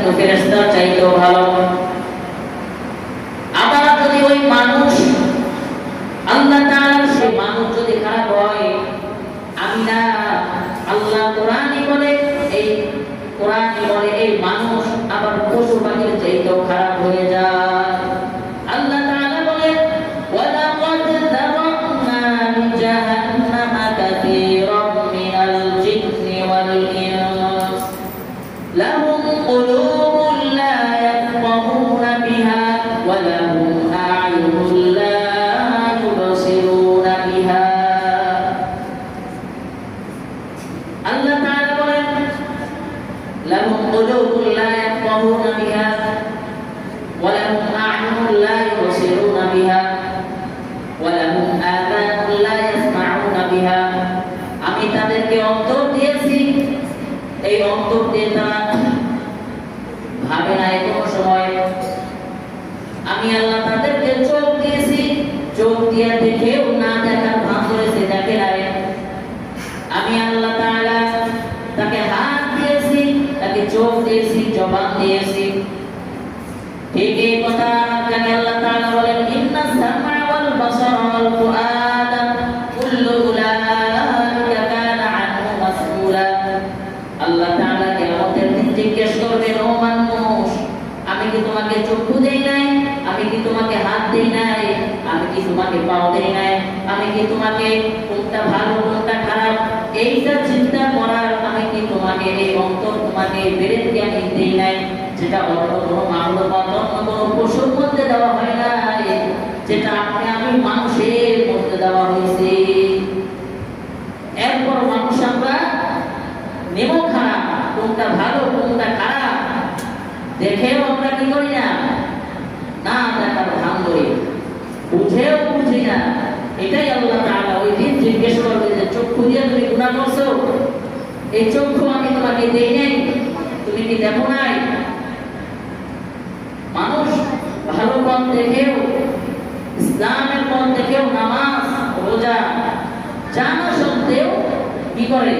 কিন্তু ফেরেশতার চাইতেও ভালো। আবার যদি ওই মানুষ আল্লাহ তাআলার সেই মানুষ যদি খারাপ হয়, আমি না আল্লাহ কোরআনই বলে এই মানুষ আবার পশু পাখির চাইতেও খারাপ হয়ে যায়। আল্লাহ তাআলা বলে ওয়ালাকাদ যারানা লিজাহান্নামা কাসীরাম মিনাল জিন্নি ওয়াল ইনস লাহুম কুলুবুন লা ইয়াফকাহুনা বিহা ওয়া লাহুম আ'য়ুনুন লা ইউবসিরুনা বিহা। আল্লাহ তাআলা বলেন লাহুম কুলুবুন লা ইয়াফকাহুনা বিহা ওয়া লাহুম আ'য়ুনুন লা ইউবসিরুনা বিহা ওয়া লাহুম আযানুন লা ইয়াসমাউনা বিহা। আমি তাদেরকে অন্তর দিয়েছি, এই অন্তর দিয়ে তারা ভাবে না কোনো সময়। আমি আল্লাহ তাদেরকে চোখ দিয়েছি, চোখ দিয়ে দেখেও না দেখার ভান করেছে, দেখে নাই। আমি আল্লাহ তাআলা তাকে হাত দিয়েছি, তাকে চোখ দিয়েছি, জবান দিয়েছি। ঠিক এই কথা কেন আল্লাহ তাআলা বলেন ইন্নাস সামআ ওয়াল বাসারা ওয়াল ফুআদা কুল্লু উলাইকা কানা আনহু মাসউলা। আল্লাহ তাআলা কিয়ামতের দিন জিজ্ঞেস করবেন, ও মানুষ, আমি কি তোমাকে চক্ষু দেই নাই? আমি কি তোমাকে হাত দেই নাই? আমি কি তোমাকে পাও দেই নাই? আমি কি তোমাকে কোনটা ভালো কোনটা খারাপ এইটা চিন্তা করার আমি কি তোমাকে এই অন্তর তোমাকে বেরেনকে আমি দেই নাই? যেটা অন্য কোনো মানব বা অন্য কোনো পশুর মধ্যে দেওয়া হয় নাই, যেটা আপনি আমি মানুষের মধ্যে দেওয়া হয়েছে। এরপর মানুষ আমরা নেব খারাপ, কোনটা ভালো কোনটা খারাপ দেখেও আমরা কি করি না, না দেখার ভান করি, বুঝেও বুঝি না। এটাই আল্লাহ তাআলা ওই দিন জিজ্ঞেস করবে যে চক্ষু দিয়ে তুমি গুনাহ করছো, এই চক্ষু আমি তোমাকে দেই নাই, তুমি কি দেখো নাই? মানুষ ভালো পথ দেখেও, ইসলামের পথ দেখেও, নামাজ রোজা জানা সত্ত্বেও কি করে?